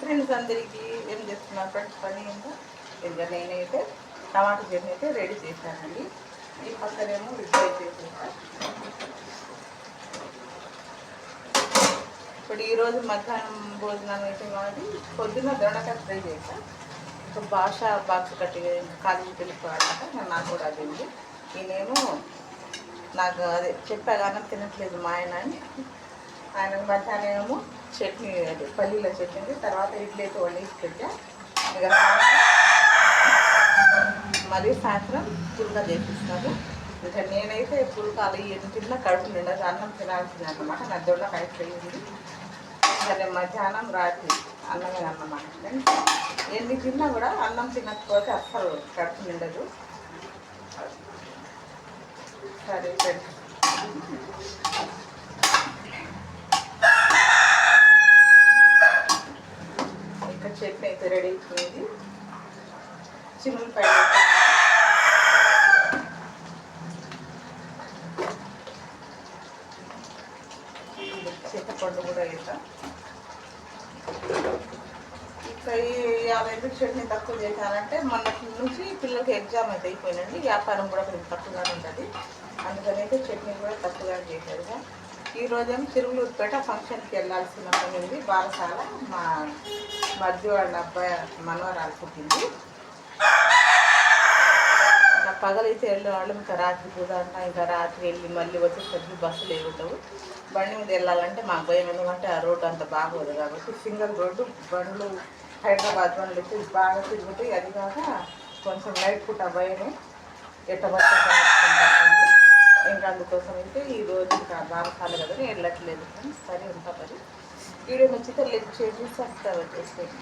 Friends అందరికీ ఏం చేస్తున్నారు ఫ్రెండ్స్ పని ఏంటో ఇంకా నేనైతే టమాటా చట్నీ అయితే రెడీ చేశానండి. ఈ పక్కనేమో ఇడ్లీ చేసేసాను. ఇప్పుడు ఈరోజు మధ్యాహ్నం భోజనం అయితే మాది పొద్దున్న దొండకాయ ఫ్రై చేశాను. ఇంకా భాష బాక్స్ కట్టి కాలేజీకి వెళ్ళిపోవాలంట నాకు కూడా అది ఉంది. ఈయనేమో నాకు అదే చెప్పా కానీ తినట్లేదు మా ఆయన అని. ఆయన మధ్యాహ్నం ఏమో చట్నీ అది పల్లీల చట్నీ, తర్వాత ఇడ్లీ అయితే వండేసి పెట్టా. ఇక మరీ సాయంత్రం పుల్కా చేపిస్తాను. ఇంకా నేనైతే పుల్కాలు ఎన్ని తిన్నా కడుపు నిండదు, అన్నం తినాల్సింది అన్నమాట. నా దొండకాయ ఫ్రై ఉంది. సరే మధ్యాహ్నం రాత్రి అన్నమే అన్నమాట. ఎన్ని తిన్నా కూడా అన్నం తినకపోతే అస్సలు కడుపు నిండదు. సరే ఫ్రెండ్స్, ఇంకా చట్నీ అయితే రెడీ అయిపోయింది. చిన్నపాయ చింతపండు కూడా వేసాం. ఇంకా ఎందుకు చట్నీ తక్కువ చేశానంటే మొన్నటి నుంచి పిల్లలకి ఎగ్జామ్ అయితే అయిపోయినండి. వ్యాపారం కూడా కొంచెం తక్కువగానే ఉంటుంది, అందుకని అయితే చట్నీ కూడా తక్కువగా చేశారు. ఈరోజేమో తిరుమలూరుపేట ఫంక్షన్కి వెళ్ళాల్సిన పని ఉంది. బాలసాల మా మధ్య వాళ్ళ అబ్బాయి మనవరాలు పుట్టింది. ఇంకా పగలైతే వెళ్ళేవాళ్ళు, ఇంకా రాత్రి కూడా అంట. ఇంకా రాత్రి వెళ్ళి మళ్ళీ వచ్చేసరికి బస్సులు ఏముండవు. బండి మీద వెళ్ళాలంటే మాకు భయం, ఎందుకంటే ఆ రోడ్డు అంత బాగోదు కాబట్టి. సింగిల్ రోడ్డు, బండ్లు హైదరాబాద్ బండ్లు అయితే బాగా తిరుగుతాయి. అది కాక కొంచెం నైట్ పూట భయమే, ఎట్టబట్టాలి. ఇంకా అందుకోసం అయితే ఈరోజు ఇంకా బాగా కదా వెళ్ళట్లేదు. సరే ఉంటా మరి. వీడియో నచ్చితే లైక్ చేసి సబ్స్క్రైబ్ చేసేయండి.